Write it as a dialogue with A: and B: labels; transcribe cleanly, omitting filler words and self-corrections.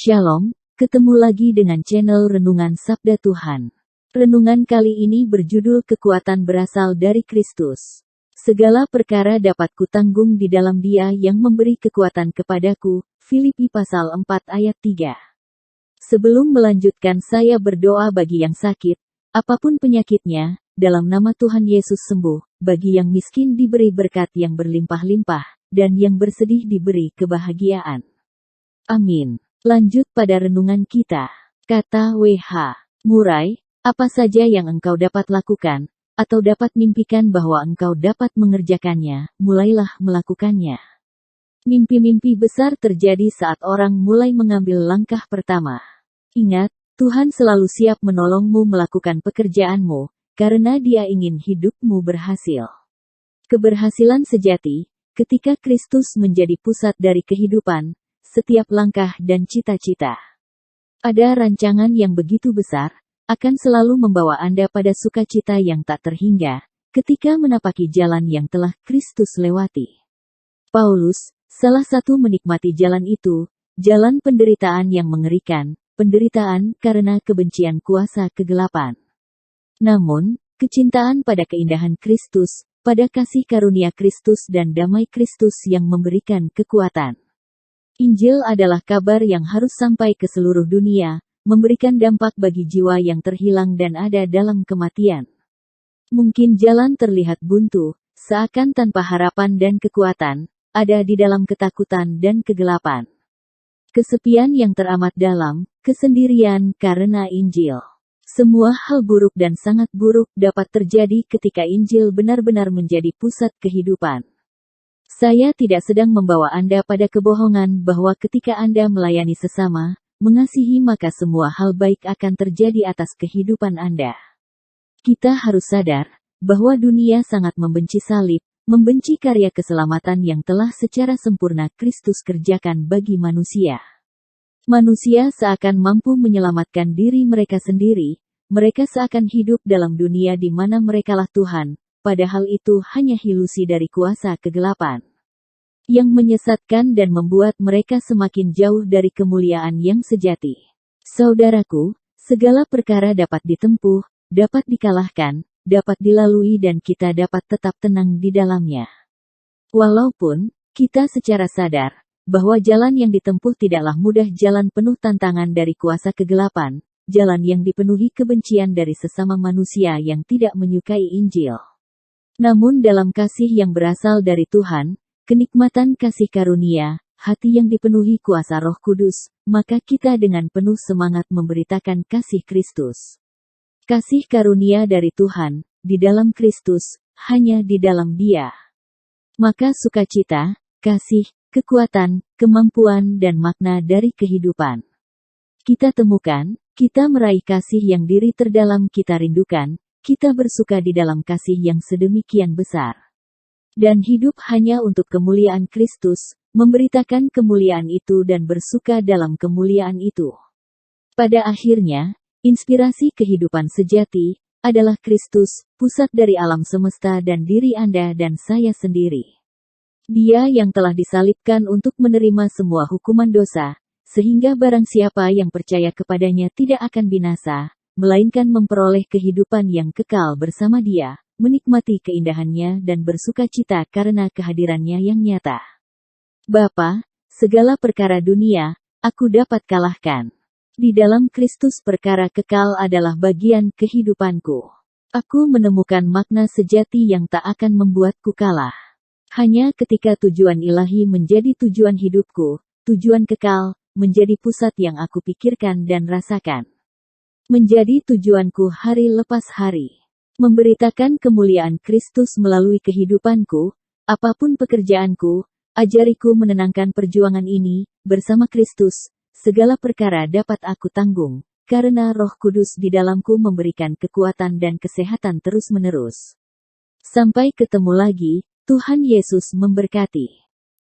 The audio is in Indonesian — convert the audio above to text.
A: Shalom, ketemu lagi dengan channel Renungan Sabda Tuhan. Renungan kali ini berjudul Kekuatan Berasal dari Kristus. Segala perkara dapat kutanggung di dalam Dia yang memberi kekuatan kepadaku. Filipi pasal 4 ayat 3. Sebelum melanjutkan, saya berdoa bagi yang sakit, apapun penyakitnya, dalam nama Tuhan Yesus sembuh, bagi yang miskin diberi berkat yang berlimpah-limpah, dan yang bersedih diberi kebahagiaan. Amin. Lanjut pada renungan kita. Kata W.H. Murray, apa saja yang engkau dapat lakukan, atau dapat mimpikan bahwa engkau dapat mengerjakannya, mulailah melakukannya. Mimpi-mimpi besar terjadi saat orang mulai mengambil langkah pertama. Ingat, Tuhan selalu siap menolongmu melakukan pekerjaanmu, karena Dia ingin hidupmu berhasil. Keberhasilan sejati, ketika Kristus menjadi pusat dari kehidupan, setiap langkah dan cita-cita. Ada rancangan yang begitu besar, akan selalu membawa Anda pada sukacita yang tak terhingga, ketika menapaki jalan yang telah Kristus lewati. Paulus, salah satu menikmati jalan itu, jalan penderitaan yang mengerikan, penderitaan karena kebencian kuasa kegelapan. Namun, kecintaan pada keindahan Kristus, pada kasih karunia Kristus dan damai Kristus yang memberikan kekuatan. Injil adalah kabar yang harus sampai ke seluruh dunia, memberikan dampak bagi jiwa yang terhilang dan ada dalam kematian. Mungkin jalan terlihat buntu, seakan tanpa harapan dan kekuatan, ada di dalam ketakutan dan kegelapan. Kesepian yang teramat dalam, kesendirian karena Injil. Semua hal buruk dan sangat buruk dapat terjadi ketika Injil benar-benar menjadi pusat kehidupan. Saya tidak sedang membawa Anda pada kebohongan bahwa ketika Anda melayani sesama, mengasihi, maka semua hal baik akan terjadi atas kehidupan Anda. Kita harus sadar bahwa dunia sangat membenci salib, membenci karya keselamatan yang telah secara sempurna Kristus kerjakan bagi manusia. Manusia seakan mampu menyelamatkan diri mereka sendiri, mereka seakan hidup dalam dunia di mana merekalah Tuhan, padahal itu hanya ilusi dari kuasa kegelapan yang menyesatkan dan membuat mereka semakin jauh dari kemuliaan yang sejati. Saudaraku, segala perkara dapat ditempuh, dapat dikalahkan, dapat dilalui dan kita dapat tetap tenang di dalamnya. Walaupun kita secara sadar bahwa jalan yang ditempuh tidaklah mudah, jalan penuh tantangan dari kuasa kegelapan, jalan yang dipenuhi kebencian dari sesama manusia yang tidak menyukai Injil. Namun dalam kasih yang berasal dari Tuhan, kenikmatan kasih karunia, hati yang dipenuhi kuasa Roh Kudus, maka kita dengan penuh semangat memberitakan kasih Kristus. Kasih karunia dari Tuhan, di dalam Kristus, hanya di dalam Dia. Maka sukacita, kasih, kekuatan, kemampuan dan makna dari kehidupan kita temukan, kita meraih kasih yang diri terdalam kita rindukan, kita bersuka di dalam kasih yang sedemikian besar. Dan hidup hanya untuk kemuliaan Kristus, memberitakan kemuliaan itu dan bersuka dalam kemuliaan itu. Pada akhirnya, inspirasi kehidupan sejati adalah Kristus, pusat dari alam semesta dan diri Anda dan saya sendiri. Dia yang telah disalibkan untuk menerima semua hukuman dosa, sehingga barang siapa yang percaya kepadanya tidak akan binasa, melainkan memperoleh kehidupan yang kekal bersama Dia, menikmati keindahannya dan bersukacita karena kehadirannya yang nyata. Bapa, segala perkara dunia, aku dapat kalahkan. Di dalam Kristus perkara kekal adalah bagian kehidupanku. Aku menemukan makna sejati yang tak akan membuatku kalah. Hanya ketika tujuan ilahi menjadi tujuan hidupku, tujuan kekal, menjadi pusat yang aku pikirkan dan rasakan. Menjadi tujuanku hari lepas hari. Memberitakan kemuliaan Kristus melalui kehidupanku, apapun pekerjaanku, ajariku menenangkan perjuangan ini, bersama Kristus, segala perkara dapat aku tanggung, karena Roh Kudus di dalamku memberikan kekuatan dan kesehatan terus-menerus. Sampai ketemu lagi, Tuhan Yesus memberkati.